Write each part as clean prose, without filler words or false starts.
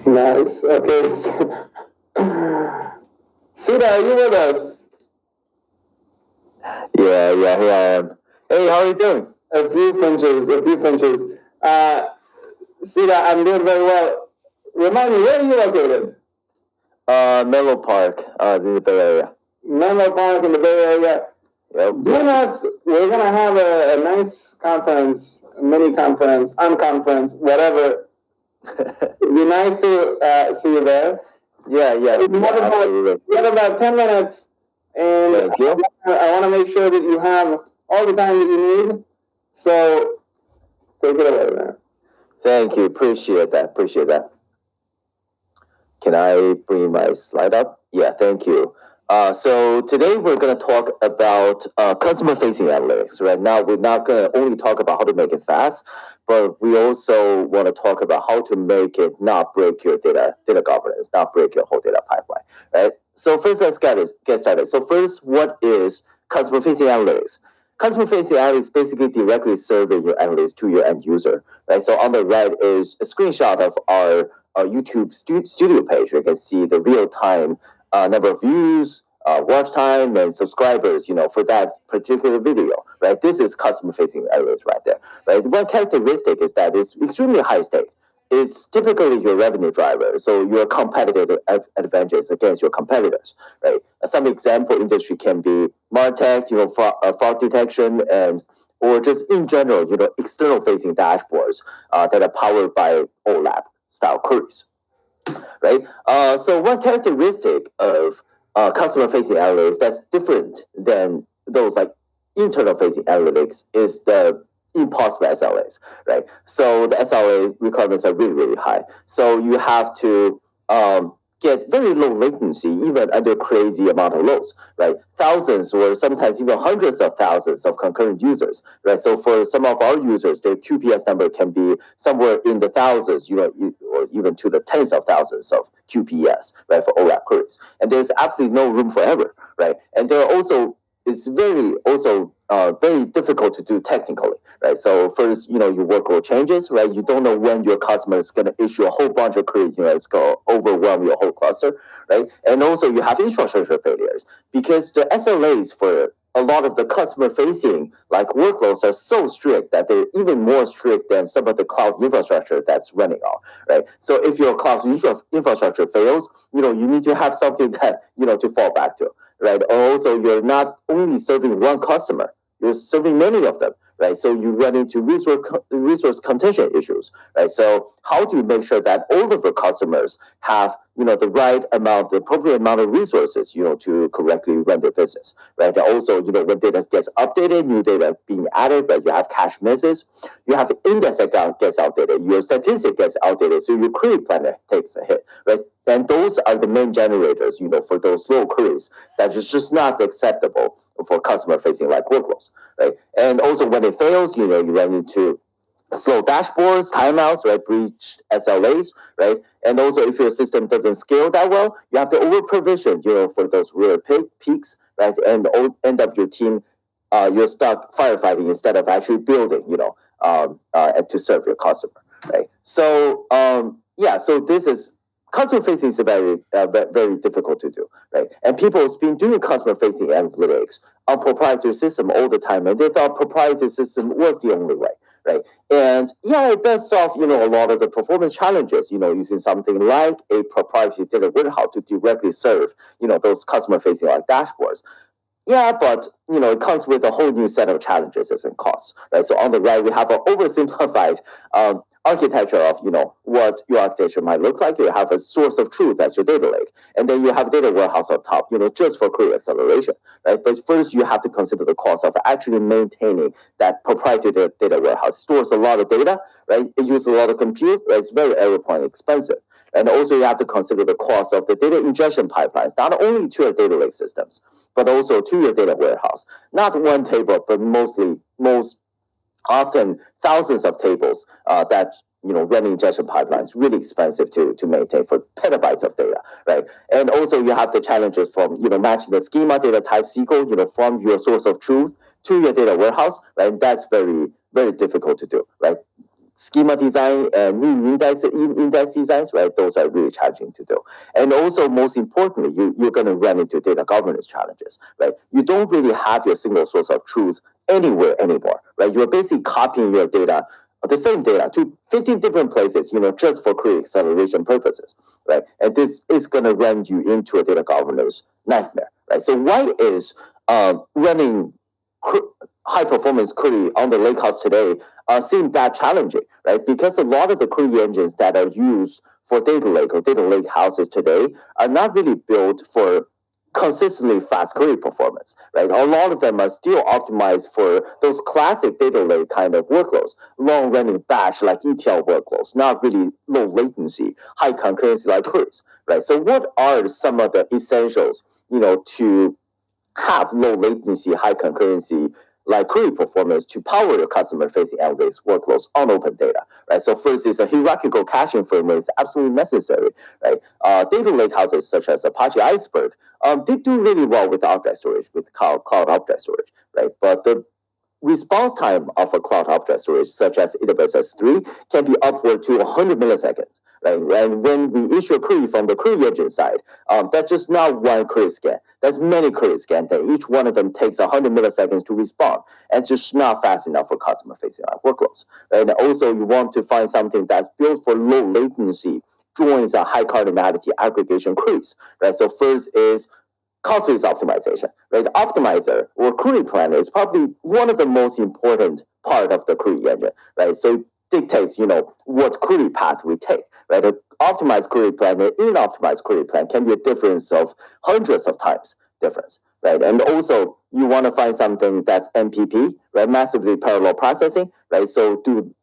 Nice. Okay. Sida, are you with us? Yeah, here I am. Hey, how are you doing? A few Frenches, a few Frenches. Sida, I'm doing very well. Remind me, where are you located? Menlo Park, in the Bay Area. Menlo Park in the Bay Area. Yep. Join us. We're going to have a nice conference, mini conference, unconference, whatever. It'd be nice to see you there. Yeah, absolutely. We have about 10 minutes, and Thank you. I want to make sure that you have all the time that you need. So take it away, man. Thank you. Appreciate that. Can I bring my slide up? Yeah, thank you. So today we're going to talk about customer-facing analytics. Right now, we're not going to only talk about how to make it fast, but we also want to talk about how to make it not break your data governance, not break your whole data pipeline. Right. So first, let's get started. So first, what is customer-facing analytics? Customer-facing analytics basically directly serving your analytics to your end user. Right. So on the right is a screenshot of our YouTube studio page. You can see the real-time number of views, watch time, and subscribers, for that particular video, right? This is customer-facing analytics right there, right? One characteristic is that it's extremely high stake. It's typically your revenue driver, so your competitive advantage against your competitors, right? Some example industry can be MarTech, fraud detection, and or just in general, external facing dashboards that are powered by OLAP style queries, right? So one characteristic of customer-facing analytics that's different than those like internal-facing analytics is the impossible SLAs, right? So the SLA requirements are really, really high. So you have to get very low latency, even under crazy amount of loads, right? Thousands or sometimes even hundreds of thousands of concurrent users, right? So for some of our users, their QPS number can be somewhere in the thousands, or even to the tens of thousands of QPS, right, for OLAP queries. And there's absolutely no room for error, right? And there are also it's very difficult to do technically, right? So first, your workload changes, right? You don't know when your customer is going to issue a whole bunch of queries, it's going to overwhelm your whole cluster, right? And also you have infrastructure failures because the SLAs for a lot of the customer facing like workloads are so strict that they're even more strict than some of the cloud infrastructure that's running on, right? So if your cloud infrastructure fails, you need to have something that, to fall back to, right? Also, you're not only serving one customer, you're serving many of them, right? So you run into resource contention issues, right? So how do you make sure that all of your customers have, the right amount, the appropriate amount of resources, to correctly run their business, right? And also, when data gets updated, new data being added, right? You have cache misses, you have index that gets outdated, your statistic gets outdated, so your query planner takes a hit, right? And those are the main generators, for those slow queries that is just not acceptable for customer-facing like workloads, right? And also when it fails, you run into slow dashboards, timeouts, right? Breach SLAs, right? And also if your system doesn't scale that well, you have to over provision, for those rare peaks, right? And end up your team, you're stuck firefighting instead of actually building, to serve your customer, right? So so this is customer facing is very difficult to do, right? And people have been doing customer facing analytics on proprietary system all the time, and they thought proprietary system was the only way, right? And it does solve a lot of the performance challenges, using something like a proprietary data warehouse to directly serve those customer facing like dashboards. Yeah, but it comes with a whole new set of challenges and costs, right? So on the right, we have an oversimplified architecture of what your architecture might look like. You have a source of truth as your data lake, and then you have data warehouse on top, just for query acceleration, right? But first, you have to consider the cost of actually maintaining that proprietary data warehouse. Stores a lot of data, right? It uses a lot of compute, right? It's very error point expensive. And also you have to consider the cost of the data ingestion pipelines, not only to your data lake systems, but also to your data warehouse. Not one table, but most often thousands of tables that running ingestion pipelines really expensive to maintain for petabytes of data, right? And also you have the challenges from matching the schema data type SQL from your source of truth to your data warehouse, right? And that's very very difficult to do, right? schema design and new index designs, right? Those are really challenging to do. And also, most importantly, you're going to run into data governance challenges, right? You don't really have your single source of truth anywhere anymore, right? You're basically copying your data, the same data, to 15 different places, just for query acceleration purposes, right? And this is going to run you into a data governance nightmare, right? So why is running high performance query on the lakehouse today seem that challenging, right? Because a lot of the query engines that are used for data lake or data lake houses today are not really built for consistently fast query performance, right? A lot of them are still optimized for those classic data lake kind of workloads, long running batch like ETL workloads, not really low latency, high concurrency like queries, right? So what are some of the essentials, to have low latency, high concurrency like query performance to power your customer-facing analytics workloads on open data, right? So first is a hierarchical caching framework is absolutely necessary, right? Data lakehouses such as Apache Iceberg, they do really well with object storage, with cloud object storage, right? But the response time of a cloud object storage, such as AWS S3, can be upward to 100 milliseconds, right? And when we issue a query from the query engine side, that's just not one query scan. That's many query scans, that each one of them takes 100 milliseconds to respond. And it's just not fast enough for customer-facing workloads. Right? And also, you want to find something that's built for low latency, joins a high cardinality aggregation queries, right? So first is cost-based optimization, right? Optimizer or query planner is probably one of the most important part of the query engine, right? So it dictates, what query path we take, right? An optimized query planner, inoptimized query plan can be a difference of hundreds of times difference, right? And also you want to find something that's MPP, right? Massively parallel processing, right? So do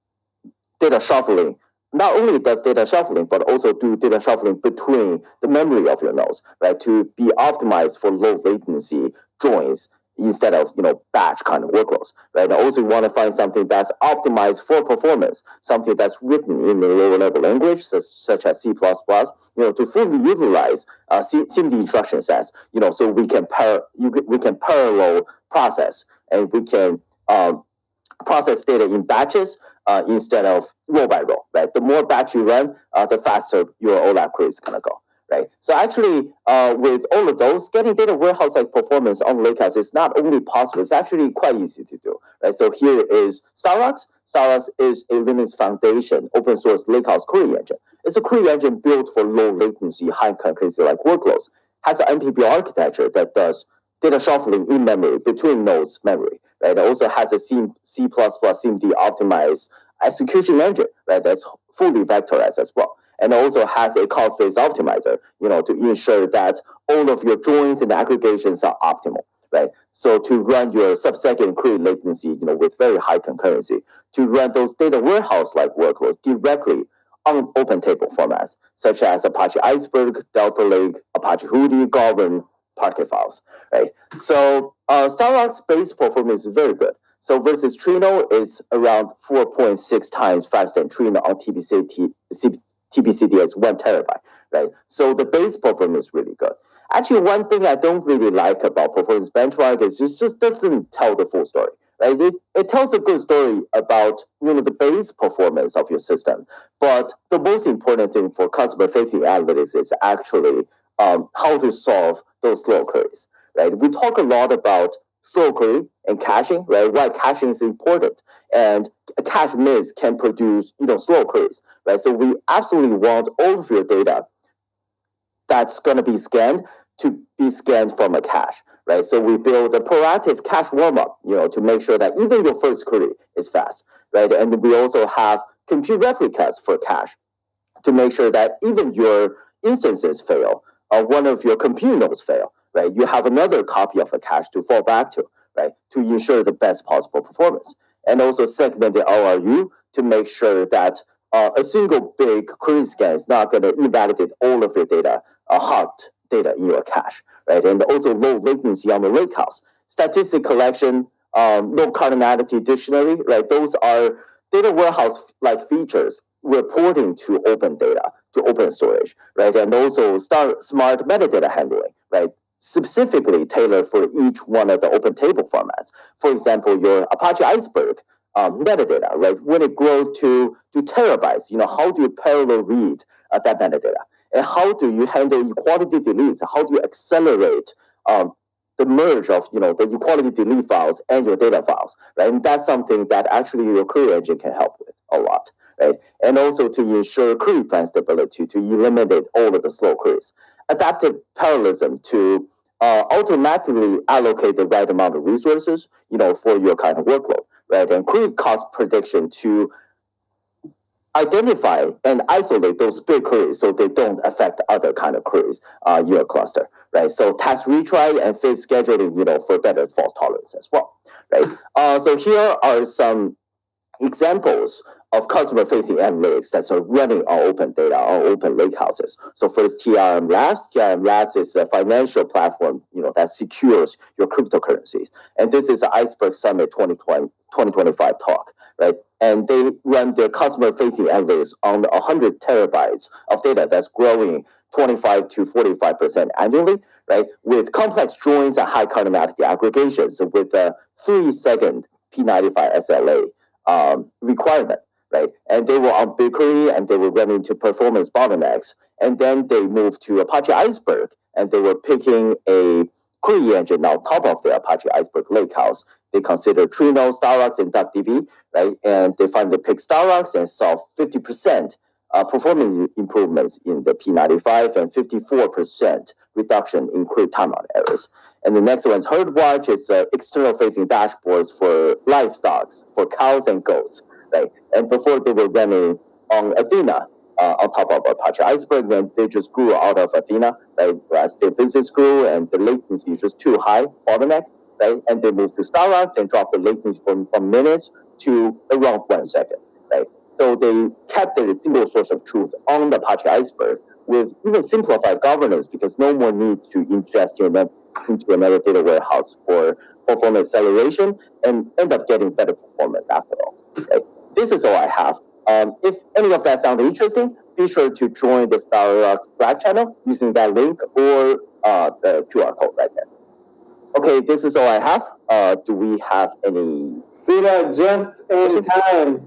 data shuffling. Not only does data shuffling, but also do data shuffling between the memory of your nodes, right? To be optimized for low latency joins instead of batch kind of workloads, right? And also you want to find something that's optimized for performance, something that's written in a lower level language such as C++, to fully utilize SIMD instruction sets, so we can parallel process, and we can process data in batches instead of row by row, right? The more batch you run, the faster your OLAP query is gonna go, right? So actually, with all of those, getting data warehouse-like performance on Lakehouse is not only possible, it's actually quite easy to do, right? So here is Starbucks. Starbucks is a Linux Foundation open source Lakehouse query engine. It's a query engine built for low latency, high concurrency like workloads. Has an MPP architecture that does data shuffling in memory between nodes memory, right? It also has a C++ SIMD optimized execution engine, right? That's fully vectorized as well. And also has a cost-based optimizer, to ensure that all of your joins and aggregations are optimal, right? So to run your sub-second query latency, with very high concurrency, to run those data warehouse-like workloads directly on open table formats, such as Apache Iceberg, Delta Lake, Apache Hudi, Govern, Parquet files, right? So Starbucks base performance is very good. So versus Trino is around 4.6 times faster than Trino on TBCDS 1 terabyte, right? So the base performance is really good. Actually, one thing I don't really like about performance benchmark is it just doesn't tell the full story, right? It tells a good story about the base performance of your system, but the most important thing for customer-facing analytics is actually how to solve those slow queries, right? We talk a lot about slow query and caching, right? Why caching is important, and a cache miss can produce, slow queries, right? So we absolutely want all of your data that's going to be scanned to be scanned from a cache, right? So we build a proactive cache warm-up, to make sure that even your first query is fast, right? And we also have compute replicas for cache to make sure that even your instances fail, or one of your compute nodes fail, right? You have another copy of the cache to fall back to, right? To ensure the best possible performance. And also segment the ORU to make sure that a single big query scan is not going to invalidate all of your data, hot data in your cache, right? And also low latency on the lakehouse. Statistic collection, low cardinality dictionary, right? Those are data warehouse-like features reporting to open data, to open storage, right? And also smart metadata handling, right? Specifically tailored for each one of the open table formats. For example, your Apache Iceberg metadata, right? When it grows to terabytes, how do you parallel read that metadata? And how do you handle equality deletes? How do you accelerate the merge of the equality delete files and your data files, right? And that's something that actually your query engine can help with a lot, right? And also to ensure query plan stability, to eliminate all of the slow queries. Adaptive parallelism to automatically allocate the right amount of resources, for your kind of workload, right? And query cost prediction to identify and isolate those big queries so they don't affect other kind of queries, your cluster, right? So task retry and phase scheduling, for better fault tolerance as well, right? So here are some examples of customer-facing analytics that are running on open data, on open lakehouses. So first, TRM Labs. TRM Labs is a financial platform, that secures your cryptocurrencies. And this is the Iceberg Summit 2025 talk, right? And they run their customer-facing analytics on 100 terabytes of data that's growing 25 to 45% annually, right? With complex joins and high kinematic aggregations with a 3-second P95 SLA requirement, right? And they were on BigQuery and they were running into performance bottlenecks. And then they moved to Apache Iceberg and they were picking a query engine on top of the Apache Iceberg Lakehouse. They considered Trino, Starrux, and DuckDB, right? And they finally picked Starrux and saw 50% performance improvements in the P95 and 54% reduction in query timeout errors. And the next one is HerdWatch. It's external-facing dashboards for livestock, for cows and goats, right? And before they were running on Athena, on top of Apache Iceberg, then they just grew out of Athena, right? As their business grew and the latency was just too high, bottlenecks, right? And they moved to Starrux and dropped the latency from minutes to around 1 second, right? So they kept their single source of truth on the Apache Iceberg with even simplified governance because no more need to ingest into another data warehouse for performance acceleration and end up getting better performance after all. Okay? This is all I have. If any of that sounds interesting, be sure to join the Starrux Slack channel using that link or the QR code right there. Okay, this is all I have. Do we have any? Sida, just in time.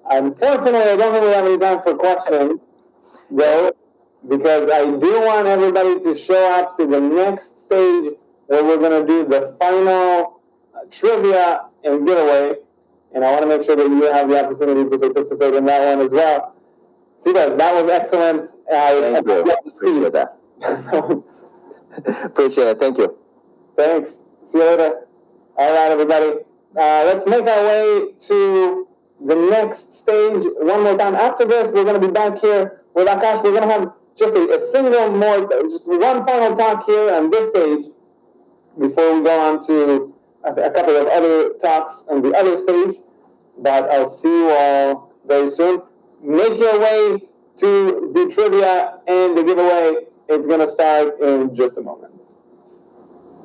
Unfortunately, I don't think we have any time for questions, though, because I do want everybody to show up to the next stage where we're going to do the final trivia and giveaway. And I want to make sure that you have the opportunity to participate in that one as well. Sida, that was excellent. Thank you. Appreciate that. Appreciate it. Thank you. Thanks. See you later. All right, everybody. Let's make our way to the next stage one more time. After this, we're going to be back here with Akash. We're going to have just a single more, just one final talk here on this stage before we go on to a couple of other talks on the other stage. But I'll see you all very soon. Make your way to the trivia and the giveaway. It's going to start in just a moment.